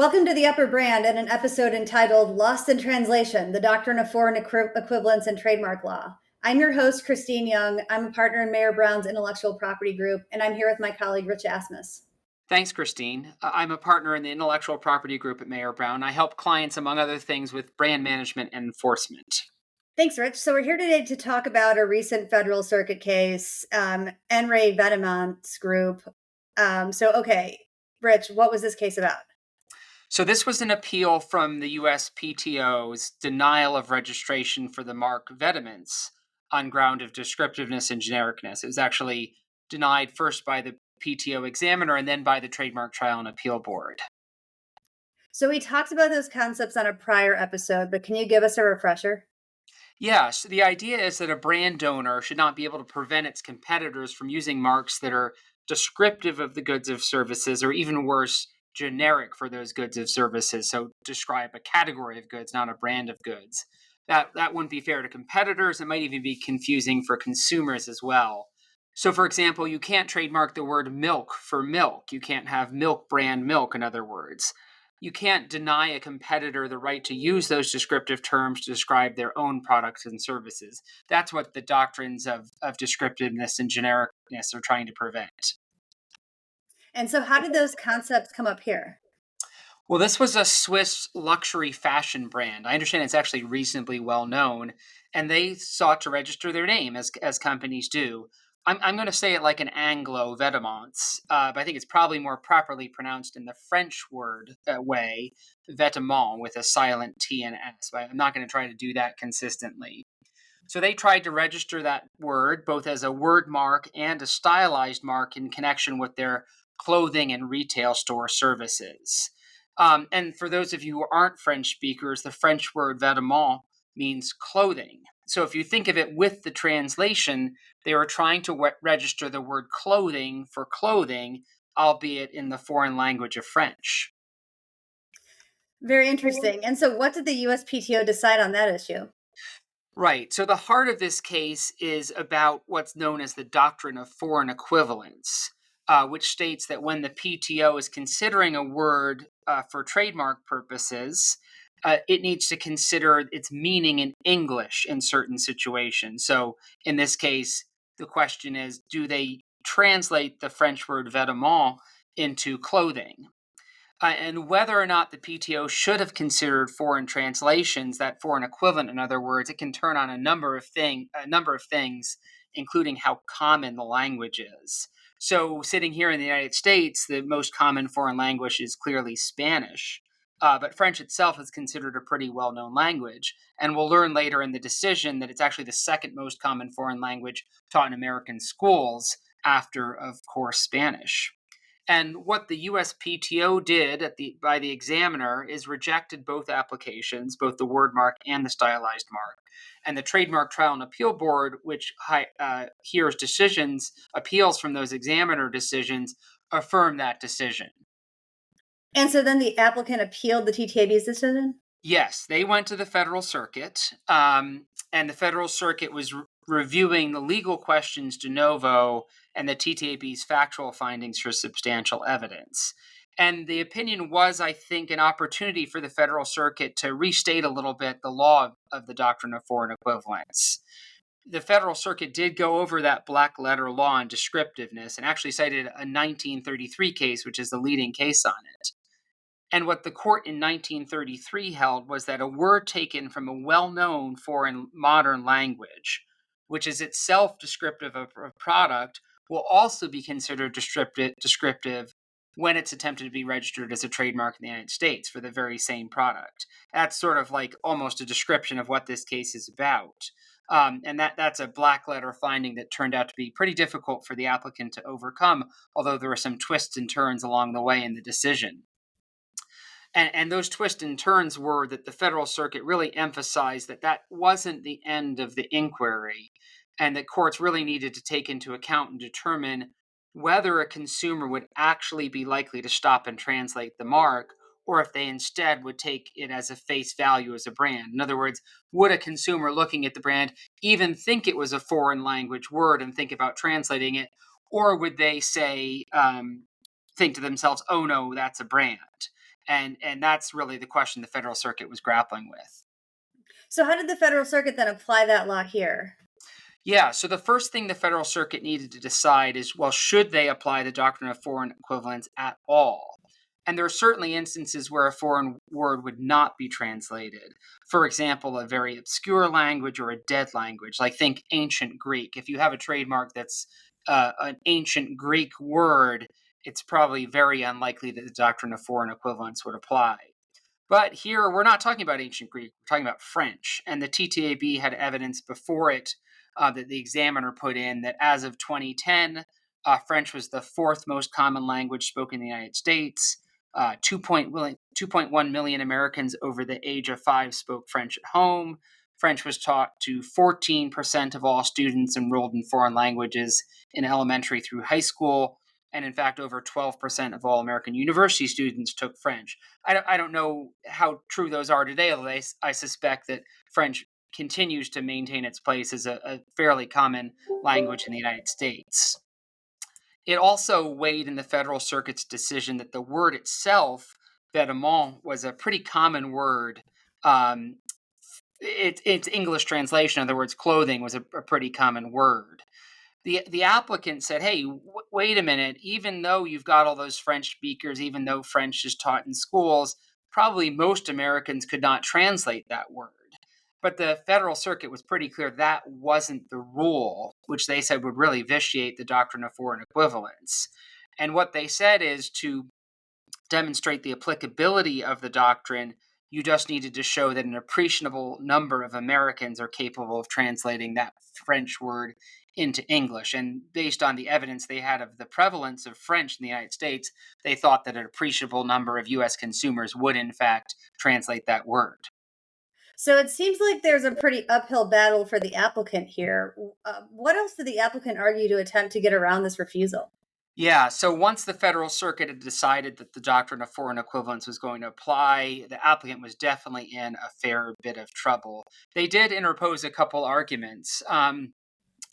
Welcome to The Upper Brand and an episode entitled Lost in Translation, the Doctrine of Foreign Equivalence and Trademark Law. I'm your host, Kristine Young. I'm a partner in Mayer Brown's Intellectual Property Group, and I'm here with my colleague, Rich Assmus. Thanks, Kristine. I'm a partner in the Intellectual Property Group at Mayer Brown. I help clients, among other things, with brand management and enforcement. Thanks, Rich. So we're here today to talk about a recent Federal Circuit case, Enray Vetements Group. Rich, what was this case about? So this was an appeal from the USPTO's denial of registration for the mark Vetements on ground of descriptiveness and genericness. It was actually denied first by the PTO examiner and then by the Trademark Trial and Appeal Board. So we talked about those concepts on a prior episode, but can you give us a refresher? Yes, the idea is that a brand owner should not be able to prevent its competitors from using marks that are descriptive of the goods or services, or even worse, generic for those goods or services. So describe a category of goods, not a brand of goods. That wouldn't be fair to competitors. It might even be confusing for consumers as well. So, for example, you can't trademark the word milk for milk. You can't have milk brand milk, in other words. You can't deny a competitor the right to use those descriptive terms to describe their own products and services. That's what the doctrines of descriptiveness and genericness are trying to prevent. And so how did those concepts come up here? Well, this was a Swiss luxury fashion brand. I understand it's actually reasonably well known, and they sought to register their name as companies do. I'm going to say it like an Anglo Vetements, but I think it's probably more properly pronounced in the French word way, vêtement, with a silent T and S. But I'm not going to try to do that consistently. So they tried to register that word both as a word mark and a stylized mark in connection with their clothing and retail store services. And for those of you who aren't French speakers, the French word vêtement means clothing. So if you think of it with the translation, they were trying to register the word clothing for clothing, albeit in the foreign language of French. Very interesting. And so what did the USPTO decide on that issue? Right. So the heart of this case is about what's known as the doctrine of foreign equivalence, which states that when the PTO is considering a word for trademark purposes, it needs to consider its meaning in English in certain situations. So in this case, the question is, do they translate the French word vêtement into clothing? And whether or not the PTO should have considered foreign translations, that foreign equivalent, in other words, it can turn on a number of things, including how common the language is. So, sitting here in the United States, the most common foreign language is clearly Spanish, but French itself is considered a pretty well-known language. And we'll learn later in the decision that it's actually the second most common foreign language taught in American schools, after, of course, Spanish. And what the USPTO did by the examiner is rejected both applications, both the word mark and the stylized mark. And the Trademark Trial and Appeal Board, which hears appeals from those examiner decisions, affirmed that decision. And so then the applicant appealed the TTAB's decision? Yes, they went to the Federal Circuit, and the Federal Circuit was reviewing the legal questions de novo and the TTAB's factual findings for substantial evidence. And the opinion was, I think, an opportunity for the Federal Circuit to restate a little bit the law of the doctrine of foreign equivalence. The Federal Circuit did go over that black letter law on descriptiveness and actually cited a 1933 case, which is the leading case on it. And what the court in 1933 held was that a word taken from a well-known foreign modern language, which is itself descriptive of a product, will also be considered descriptive when it's attempted to be registered as a trademark in the United States for the very same product. That's sort of like almost a description of what this case is about. And that's a black letter finding that turned out to be pretty difficult for the applicant to overcome, although there were some twists and turns along the way in the decision. And those twists and turns were that the Federal Circuit really emphasized that wasn't the end of the inquiry, and that courts really needed to take into account and determine whether a consumer would actually be likely to stop and translate the mark, or if they instead would take it as a face value as a brand. In other words, would a consumer looking at the brand even think it was a foreign language word and think about translating it, or would they think to themselves, oh no, that's a brand? And that's really the question the Federal Circuit was grappling with. So how did the Federal Circuit then apply that law here? Yeah, so the first thing the Federal Circuit needed to decide is, well, should they apply the doctrine of foreign equivalence at all? And there are certainly instances where a foreign word would not be translated. For example, a very obscure language or a dead language, like think ancient Greek. If you have a trademark that's an ancient Greek word, it's probably very unlikely that the doctrine of foreign equivalence would apply. But here, we're not talking about ancient Greek, we're talking about French. And the TTAB had evidence before it that the examiner put in that as of 2010, French was the fourth most common language spoken in the United States. 2.1 million Americans over the age of 5 spoke French at home. French was taught to 14% of all students enrolled in foreign languages in elementary through high school. And in fact, over 12% of all American university students took French. I don't know how true those are today, although I suspect that French continues to maintain its place as a fairly common language in the United States. It also weighed in the Federal Circuit's decision that the word itself, vêtement, was a pretty common word. Um, its English translation, in other words, clothing, was a pretty common word. The applicant said, hey, wait a minute, even though you've got all those French speakers, even though French is taught in schools, probably most Americans could not translate that word. But the Federal Circuit was pretty clear that wasn't the rule, which they said would really vitiate the doctrine of foreign equivalence. And what they said is, to demonstrate the applicability of the doctrine, you just needed to show that an appreciable number of Americans are capable of translating that French word into English. And based on the evidence they had of the prevalence of French in the United States, they thought that an appreciable number of US consumers would, in fact, translate that word. So it seems like there's a pretty uphill battle for the applicant here. What else did the applicant argue to attempt to get around this refusal? Yeah, so once the Federal Circuit had decided that the doctrine of foreign equivalence was going to apply, the applicant was definitely in a fair bit of trouble. They did interpose a couple arguments.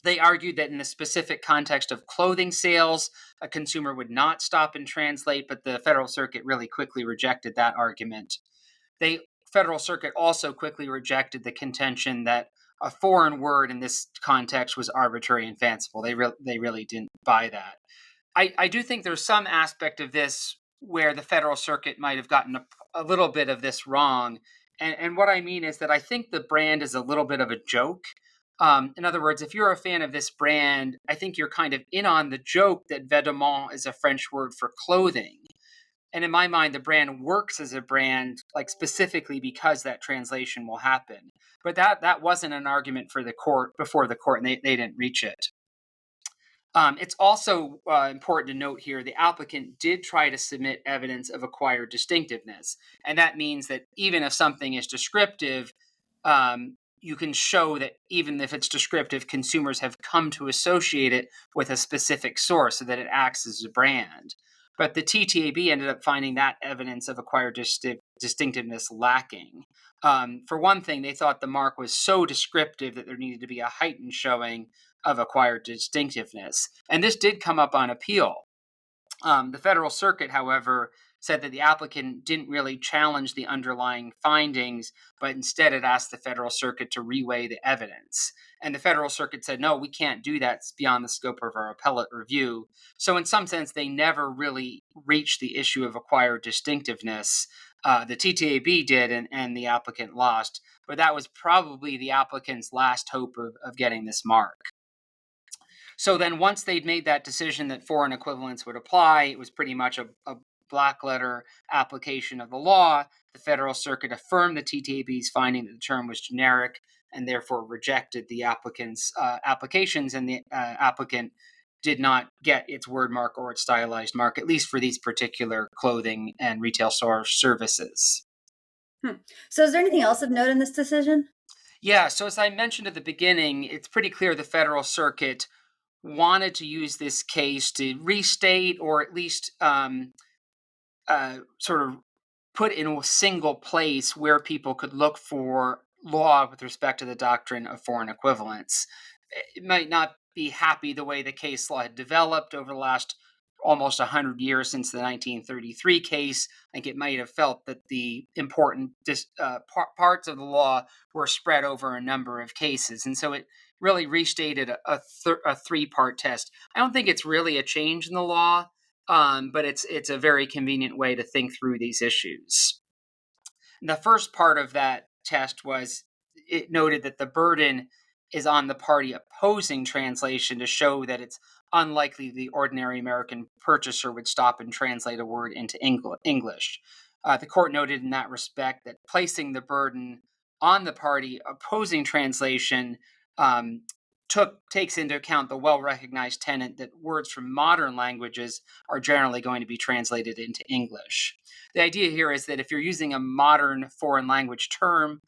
They argued that in the specific context of clothing sales, a consumer would not stop and translate, but the Federal Circuit really quickly rejected that argument. The Federal Circuit also quickly rejected the contention that a foreign word in this context was arbitrary and fanciful. They really didn't buy that. I do think there's some aspect of this where the Federal Circuit might have gotten a little bit of this wrong. And what I mean is that I think the brand is a little bit of a joke. In other words, if you're a fan of this brand, I think you're kind of in on the joke that vêtement is a French word for clothing. And in my mind, the brand works as a brand, like specifically because that translation will happen. But that wasn't an argument for the court before the court, and they didn't reach it. It's also important to note here the applicant did try to submit evidence of acquired distinctiveness. And that means that even if something is descriptive, you can show that even if it's descriptive, consumers have come to associate it with a specific source so that it acts as a brand. But the TTAB ended up finding that evidence of acquired distinctiveness lacking. For one thing, they thought the mark was so descriptive that there needed to be a heightened showing of acquired distinctiveness. And this did come up on appeal. The Federal Circuit, however, said that the applicant didn't really challenge the underlying findings, but instead it asked the Federal Circuit to reweigh the evidence. And the Federal Circuit said, no, we can't do that. It's beyond the scope of our appellate review. So in some sense, they never really reached the issue of acquired distinctiveness. The TTAB did, and the applicant lost. But that was probably the applicant's last hope of getting this mark. So then once they'd made that decision that foreign equivalence would apply, it was pretty much a black letter application of the law. The Federal Circuit affirmed the TTAB's finding that the term was generic and therefore rejected the applicant's applications, and the applicant did not get its word mark or its stylized mark, at least for these particular clothing and retail store services. So is there anything else of note in this decision? Yeah, so as I mentioned at the beginning, it's pretty clear the Federal Circuit wanted to use this case to restate or at least sort of put in a single place where people could look for law with respect to the doctrine of foreign equivalence. It might not be happy the way the case law had developed over the last almost 100 years since the 1933 case. I think it might have felt that the important parts of the law were spread over a number of cases. And so it really restated a three-part test. I don't think it's really a change in the law, but it's a very convenient way to think through these issues. The first part of that test was it noted that the burden is on the party opposing translation to show that it's unlikely the ordinary American purchaser would stop and translate a word into English. The court noted in that respect that placing the burden on the party opposing translation um, takes into account the well-recognized tenet that words from modern languages are generally going to be translated into English. The idea here is that if you're using a modern foreign language term,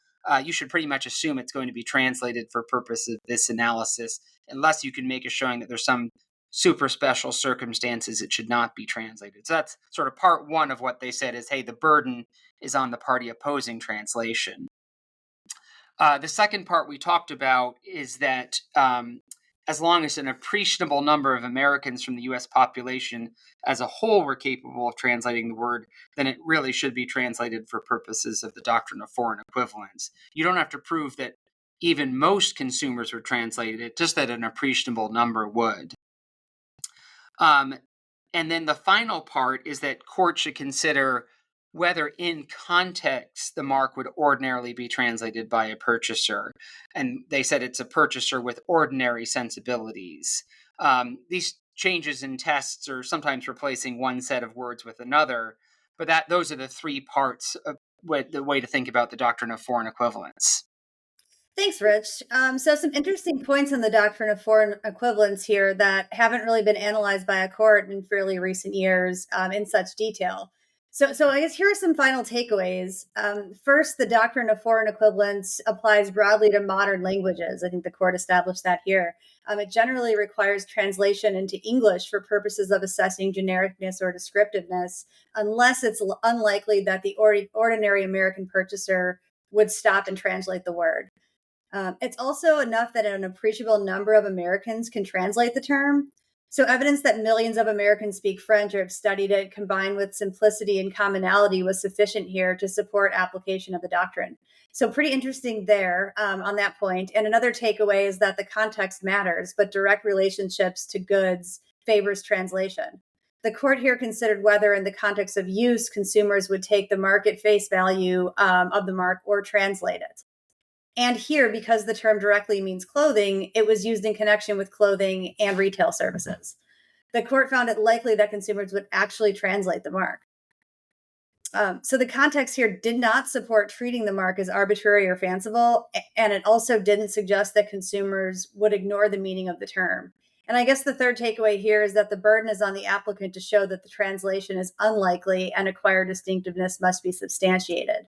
you should pretty much assume it's going to be translated for purposes of this analysis, unless you can make a showing that there's some super special circumstances it should not be translated. So that's sort of part one of what they said is, hey, the burden is on the party opposing translation. The second part we talked about is that as long as an appreciable number of Americans from the U.S. population as a whole were capable of translating the word, then it really should be translated for purposes of the doctrine of foreign equivalence. You don't have to prove that even most consumers would translate it, just that an appreciable number would. And then the final part is that courts should consider whether in context the mark would ordinarily be translated by a purchaser. And they said it's a purchaser with ordinary sensibilities. These changes in tests are sometimes replacing one set of words with another, but those are the three parts of the way to think about the doctrine of foreign equivalence. Thanks, Rich. So some interesting points in the doctrine of foreign equivalence here that haven't really been analyzed by a court in fairly recent years in such detail. So I guess here are some final takeaways. First, the doctrine of foreign equivalence applies broadly to modern languages. I think the court established that here. It generally requires translation into English for purposes of assessing genericness or descriptiveness, unless it's unlikely that the ordinary American purchaser would stop and translate the word. It's also enough that an appreciable number of Americans can translate the term. So, evidence that millions of Americans speak French or have studied it, combined with simplicity and commonality, was sufficient here to support application of the doctrine. So, pretty interesting there on that point. And another takeaway is that the context matters, but direct relationships to goods favors translation. The court here considered whether, in the context of use, consumers would take the market face value of the mark or translate it. And here, because the term directly means clothing, it was used in connection with clothing and retail services. The court found it likely that consumers would actually translate the mark. So the context here did not support treating the mark as arbitrary or fanciful, and it also didn't suggest that consumers would ignore the meaning of the term. And I guess the third takeaway here is that the burden is on the applicant to show that the translation is unlikely and acquired distinctiveness must be substantiated.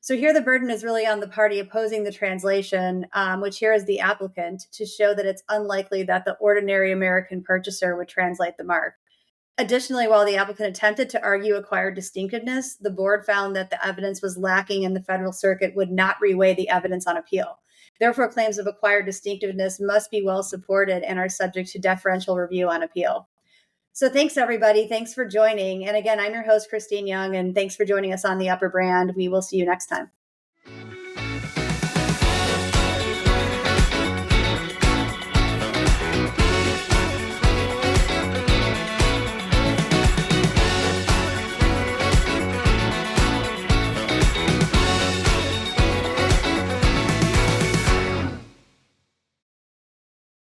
So here the burden is really on the party opposing the translation, which here is the applicant, to show that it's unlikely that the ordinary American purchaser would translate the mark. Additionally, while the applicant attempted to argue acquired distinctiveness, the board found that the evidence was lacking and the Federal Circuit would not reweigh the evidence on appeal. Therefore, claims of acquired distinctiveness must be well supported and are subject to deferential review on appeal. So thanks, everybody. Thanks for joining. And again, I'm your host, Kristine Young, and thanks for joining us on The Upper Brand. We will see you next time.